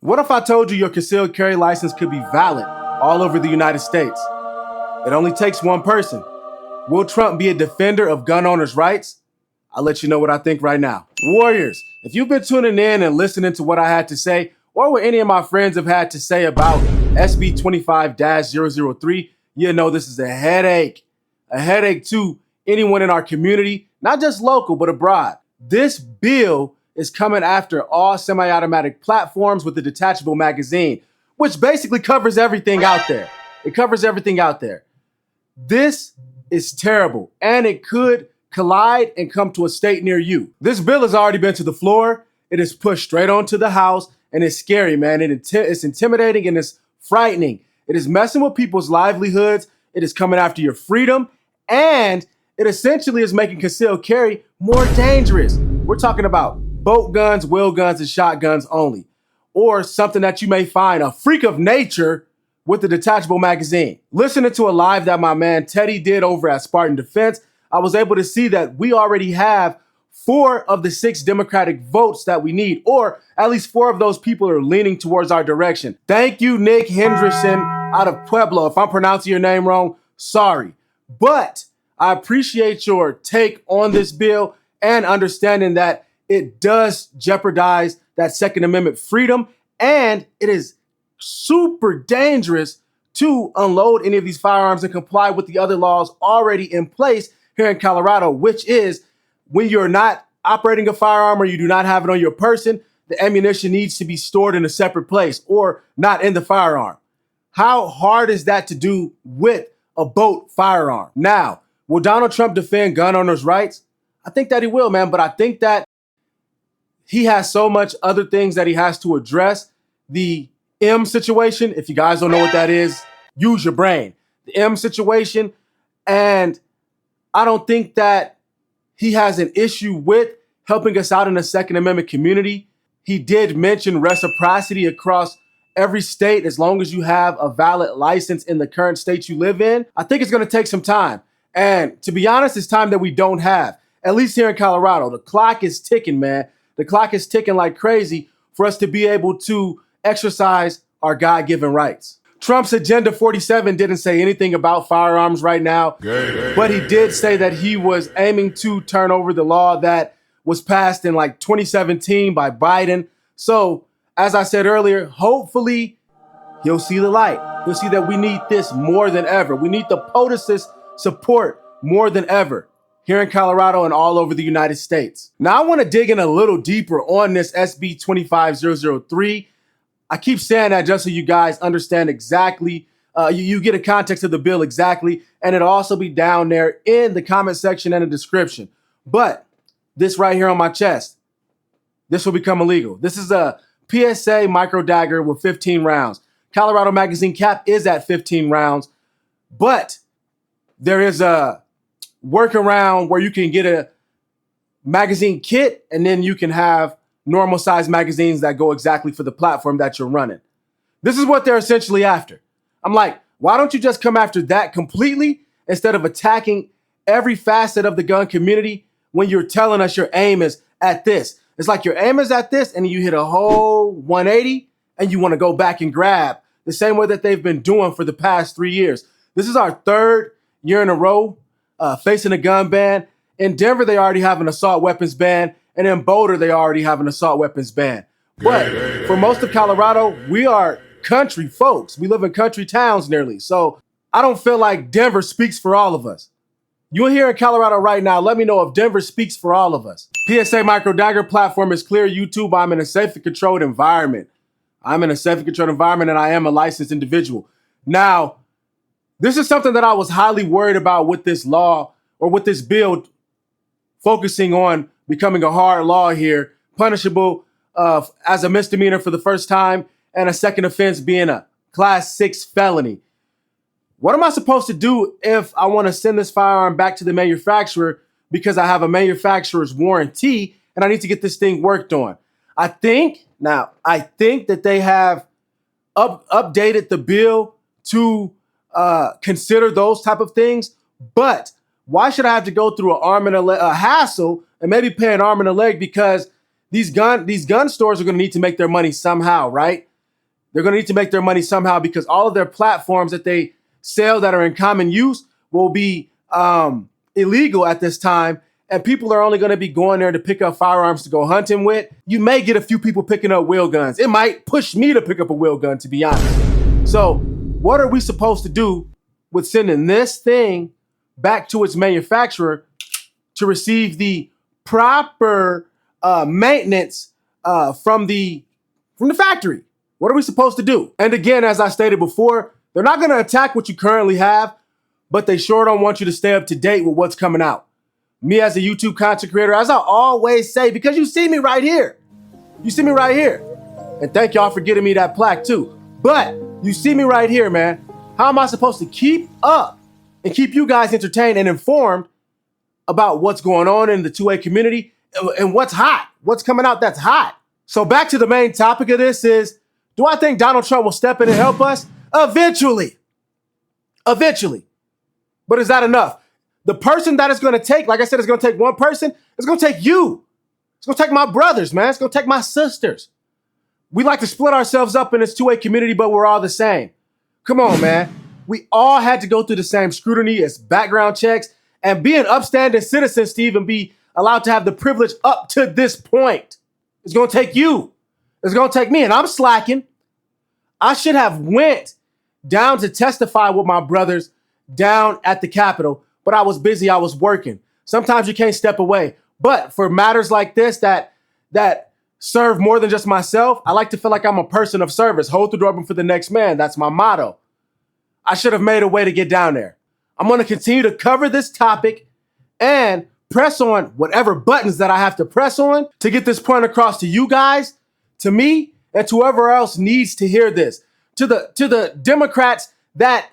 What if I told you your concealed carry license could be valid all over the United States? It only takes one person. Will Trump be a defender of gun owners' rights? I'll let you know what I think right now. Warriors, if you've been tuning in and listening to what I had to say, or what any of my friends have had to say about SB25-003, you know this is a headache to anyone in our community, not just local, but abroad. This bill is coming after all semi-automatic platforms with the detachable magazine, which basically covers everything out there. It covers everything out there. This is terrible, and it could collide and come to a state near you. This bill has already been to the floor. It is pushed straight onto the House, and it's scary, man. It's intimidating and it's frightening. It is messing with people's livelihoods. It is coming after your freedom, and it essentially is making concealed carry more dangerous. We're talking about boat guns, wheel guns, and shotguns only, or something that you may find a freak of nature with the detachable magazine. Listening to a live that my man Teddy did over at Spartan Defense, I was able to see that we already have 4 of the 6 Democratic votes that we need, or at least 4 of those people are leaning towards our direction. Thank you, Nick Henderson out of Pueblo. If I'm pronouncing your name wrong, sorry. But I appreciate your take on this bill and understanding that it does jeopardize that Second Amendment freedom, and it is super dangerous to unload any of these firearms and comply with the other laws already in place here in Colorado, which is when you're not operating a firearm or you do not have it on your person, the ammunition needs to be stored in a separate place or not in the firearm. How hard is that to do with a boat firearm? Now, will Donald Trump defend gun owners' rights? I think that he will, man, but I think that he has so much other things that he has to address. The M situation, if you guys don't know what that is, use your brain. The M situation, and I don't think that he has an issue with helping us out in the Second Amendment community. He did mention reciprocity across every state as long as you have a valid license in the current state you live in. I think it's going to take some time. And to be honest, it's time that we don't have, at least here in Colorado. The clock is ticking, man. The clock is ticking like crazy for us to be able to exercise our God-given rights. Trump's Agenda 47 didn't say anything about firearms right now, but he did say that he was aiming to turn over the law that was passed in like 2017 by Biden. So, as I said earlier, hopefully he'll see the light. He'll see that we need this more than ever. We need the POTUS's support more than ever here in Colorado and all over the United States. Now, I want to dig in a little deeper on this SB25-003. I keep saying that just so you guys understand exactly, you get a context of the bill exactly, and it'll also be down there in the comment section and the description. But this right here on my chest, this will become illegal. This is a PSA micro dagger with 15 rounds. Colorado magazine cap is at 15 rounds, but there is a workaround where you can get a magazine kit and then you can have normal size magazines that go exactly for the platform that you're running. This is what they're essentially after. I'm like, why don't you just come after that completely instead of attacking every facet of the gun community when you're telling us your aim is at this? It's like your aim is at this and you hit a whole 180 and you want to go back and grab the same way that they've been doing for the past 3 years. This is our 3rd year in a row facing a gun ban. In Denver, they already have an assault weapons ban. And in Boulder, they already have an assault weapons ban. But for most of Colorado, we are country folks. We live in country towns nearly. So I don't feel like Denver speaks for all of us. You're here in Colorado right now. Let me know if Denver speaks for all of us. PSA Micro Dagger platform is clear. YouTube, I'm in a safe and controlled environment. I'm in a safe and controlled environment, and I am a licensed individual. Now, this is something that I was highly worried about with this law or with this bill focusing on becoming a hard law here, punishable as a misdemeanor for the first time and a second offense being a class 6 felony. What am I supposed to do if I want to send this firearm back to the manufacturer because I have a manufacturer's warranty and I need to get this thing worked on? I think that they have updated the bill to consider those type of things, but why should I have to go through a hassle and maybe pay an arm and a leg because these gun stores are going to need to make their money somehow, right? They're going to need to make their money somehow because all of their platforms that they sell that are in common use will be illegal at this time. And people are only going to be going there to pick up firearms to go hunting with. You may get a few people picking up wheel guns. It might push me to pick up a wheel gun, to be honest. So what are we supposed to do with sending this thing back to its manufacturer to receive the proper maintenance from the factory? What are we supposed to do? And again, as I stated before, they're not going to attack what you currently have, but they sure don't want you to stay up to date with what's coming out. Me as a YouTube content creator, as I always say, because you see me right here. You see me right here. And thank y'all for getting me that plaque too. But you see me right here, man. How am I supposed to keep up and keep you guys entertained and informed about what's going on in the 2A community and what's hot, what's coming out that's hot? So back to the main topic of this is, do I think Donald Trump will step in and help us? Eventually. Eventually. But is that enough? The person that it's going to take, like I said, it's going to take one person. It's going to take you. It's going to take my brothers, man. It's going to take my sisters. We like to split ourselves up in this 2A community, but we're all the same. Come on, man. We all had to go through the same scrutiny as background checks and be an upstanding citizen to even be allowed to have the privilege up to this point. It's going to take you. It's going to take me, and I'm slacking. I should have went down to testify with my brothers down at the Capitol, but I was busy. I was working. Sometimes you can't step away. But for matters like this that serve more than just myself, I like to feel like I'm a person of service. Hold the door open for the next man. That's my motto. I should have made a way to get down there. I'm going to continue to cover this topic and press on whatever buttons that I have to press on to get this point across to you guys, to me, and to whoever else needs to hear this. To the Democrats that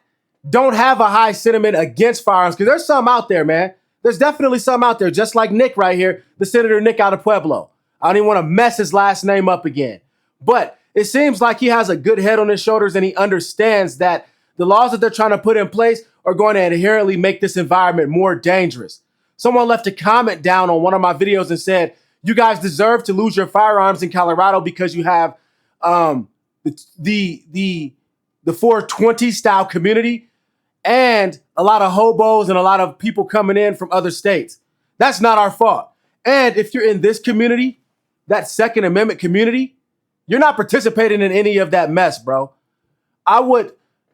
don't have a high sentiment against firearms, because there's some out there, man. There's definitely some out there, just like Nick right here, the Senator Nick out of Pueblo. I don't even want to mess his last name up again. But it seems like he has a good head on his shoulders and he understands that the laws that they're trying to put in place are going to inherently make this environment more dangerous. Someone left a comment down on one of my videos and said, you guys deserve to lose your firearms in Colorado because you have the 420 style community and a lot of hobos and a lot of people coming in from other states. That's not our fault. And if you're in this community, that Second Amendment community, you're not participating in any of that mess, bro. I would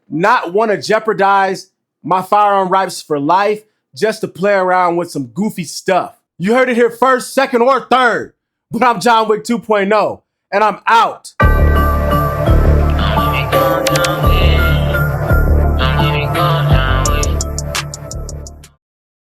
not want to jeopardize my firearm rights for life just to play around with some goofy stuff. You heard it here first, second, or third. But I'm John Wick 2.0, and I'm out.